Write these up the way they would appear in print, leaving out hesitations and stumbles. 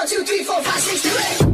1, 2, 3, 4, 5, 6, 7, 8.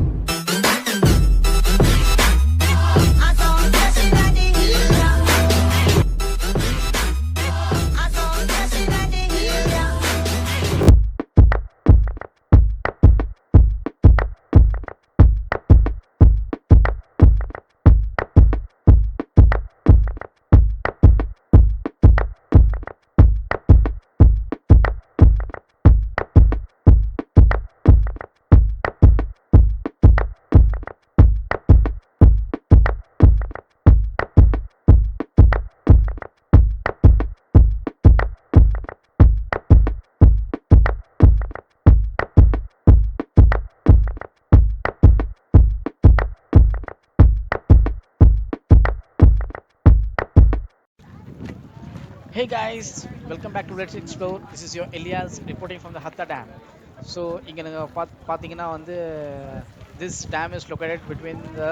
Hey guys, welcome back to Let's Explore. This is your Elias reporting from the Hatta Dam. So, இங்க நீங்க பாத்தீங்கன்னா வந்து this dam is located between the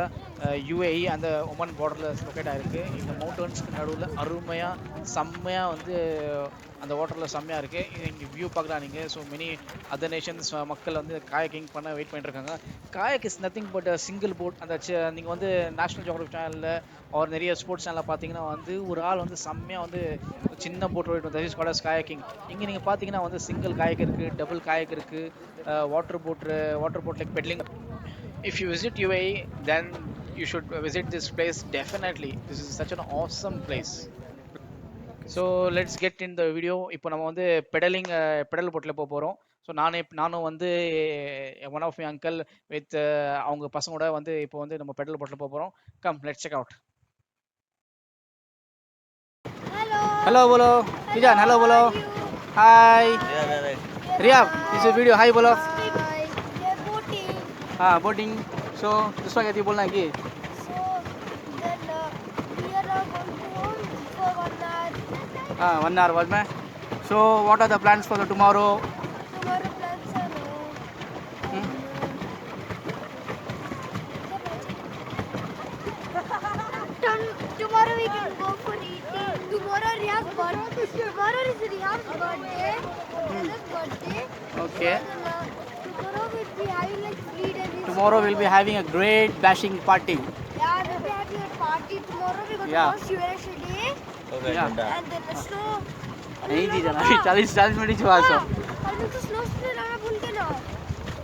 UAE and the Oman borderல locate ஆயிருக்கு. இந்த மவுண்டன்ஸ்க்கு நடுவுல அருமையா செம்மையா வந்து அந்த வாட்டர்ல செம்மையா இருக்கு. இங்க வியூ பார்க்கலாம் நீங்க. ஸோ மெனி அதர் நேஷன்ஸ் மக்கள் வந்து காயக்கிங் பண்ண வெயிட் பண்ணிட்டு இருக்காங்க. Kayak is nothing but single boat. அந்த நீங்க வந்து நேஷனல் ஜியோகிராஃபி சேனல்ல ஒரு நிறைய ஸ்போர்ட்ஸ் சேனல்ல பாத்தீங்கன்னா வந்து ஒரு ஆள் வந்து செம்மையா வந்து சின்ன போட் ஓடிட்டு that is called as kayaking. இங்க நீங்க பாத்தீங்கன்னா வந்து சிங்கிள் காயக் இருக்கு, டபுள் காயக் இருக்கு, water boat like peddling. If you visit UAE, then you should visit this place definitely. This is such an awesome place. So let's get in the video. இப்போ நம்ம வந்து pedal போட்டில் போக போகிறோம். ஸோ நானும் வந்து one of my uncle with அவங்க பசங்களோட வந்து இப்போ வந்து நம்ம பெடல் போட்டில் போக போகிறோம். Come let's check out. Hello बोलो किजान, हेलो बोलो, हाय रिया, दिस इज वीडियो, हाय बोलो. हाँ बोटिंग. सो दूसरा क्या थी बोलना है कि हाँ 1 hour बाद में. So what are the plans for the tomorrow? Tomorrow we can go for eating. Tomorrow is Riyad's birthday. Okay. Tomorrow we'll be having like 3 days. Tomorrow we'll be having a great bashing party. Yeah, we'll be having a party tomorrow. We're going Yeah. to go Shivash today. Okay. Yeah. And then the snow. नहीं जी जाना अभी 40 minute ही हुआ. और तो snow spray लाना भूल के ना.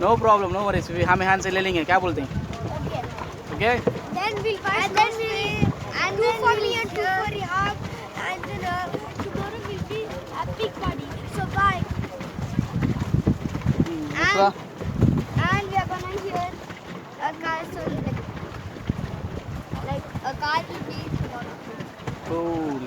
नो प्रॉब्लम, नो वरीज, हम यहाँ से ले लेंगे. क्या बोलते हैं? Okay. Okay. Then we'll buy and then and two for me and two for Riyad. And then tomorrow will be a big party. So bye. दूसरा And we are gonna hear a car so like a car will be tomorrow. cool.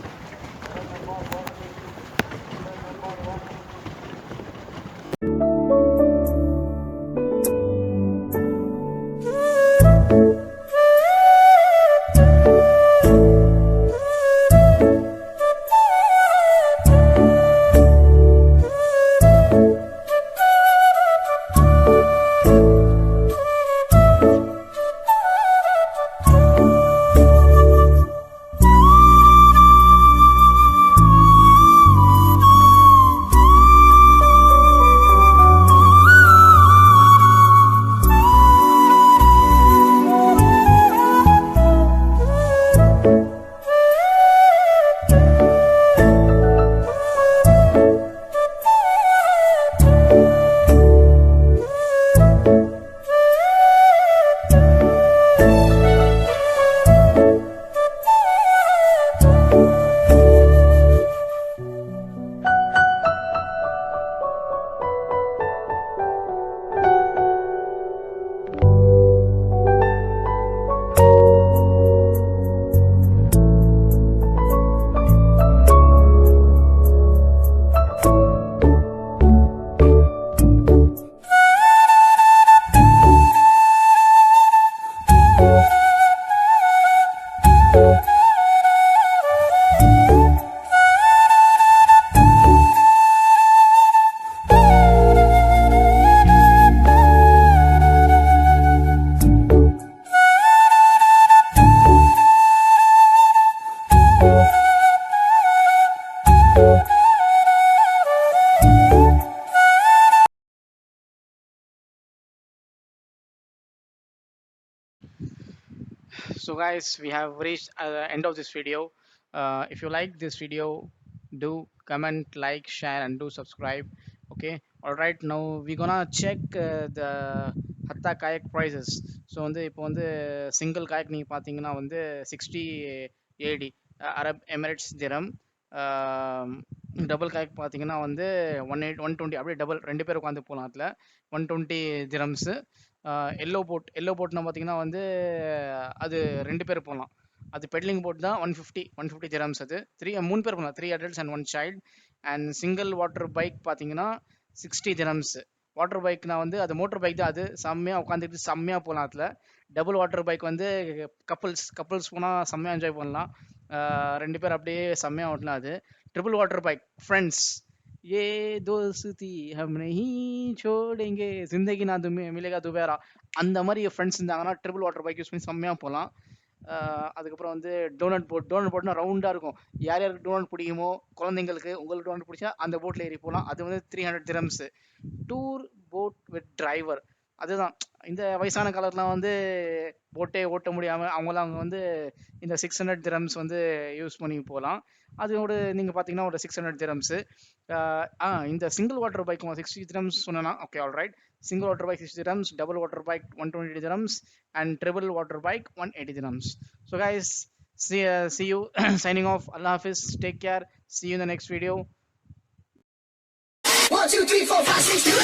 So guys, we have reached the end of this video. If you like this video, do comment, like, share, and do subscribe. Okay. All right. Now we're gonna check the Hatta kayak prices. So வந்து இப்போ வந்து single காயக் நீங்கள் பார்த்தீங்கன்னா வந்து 60 AD Arab Emirates திரம். Double kayak பார்த்தீங்கன்னா வந்து 120 அப்படியே டபுள் 2 பேர் உட்காந்து போகலாம் அதில் 120 திரம்ஸு. எல்லோ போட்னா பார்த்தீங்கன்னா வந்து அது 2 பேர் போகலாம். அது பெட்லிங் போட் தான் 150 திரம்ஸ். அது 3 பேர் போகலாம், 3 adults and 1 child. And single water bike பார்த்தீங்கன்னா 60 திரம்ஸ். வாட்டர் பைக்னா வந்து அது மோட்டர் பைக் தான், அது செம்மையாக உட்காந்துட்டு செம்மையாக போகலாம். அதில் டபுள் வாட்டர் பைக் வந்து கப்புள்ஸ் போனால் செம்மையாக என்ஜாய் பண்ணலாம். 2 பேர் அப்படியே செம்மையாக ஓட்டலாம். அது ட்ரிபிள் வாட்டர் பைக் ஃப்ரெண்ட்ஸ், ये दोस्ती हम नहीं छोड़ेंगे जिंदगी ना तुम्हें मिलेगा दोबारा, அந்த மாதிரி ஃப்ரெண்ட்ஸ் இருந்தாங்கன்னா ட்ரிபிள் வாட்டர் பைக் யூஸ் பண்ணி செம்மையாக போகலாம். அதுக்கப்புறம் வந்து டோனட் போட்னா ரவுண்டாக இருக்கும். யார் யாருக்கு டோனட் பிடிக்குமோ, குழந்தைங்களுக்கு உங்களுக்கு டோனட் பிடிச்சா அந்த போட்டில் ஏறி போகலாம். அது வந்து 300 dirhams. Tour boat with driver, அதுதான் இந்த வயசான காலத்துலாம் வந்து போட்டே ஓட்ட முடியாமல் அவங்க வந்து இந்த 600 திரம்ஸ் வந்து யூஸ் பண்ணி போகலாம். அதோட நீங்கள் பார்த்தீங்கன்னா ஒரு 600 திரம்ஸு. இந்த சிங்கிள் வாட்டர் பைக் 60 திரம்ஸ் சொன்னா okay, all right. Single water bike 60 dirhams, double water bike 120 dirhams, and triple water bike 180 dirhams. So guys, see you signing off. Allah Hafiz, take care, see you in the next video. 1, 2, 3, 4, 5, 6, 7.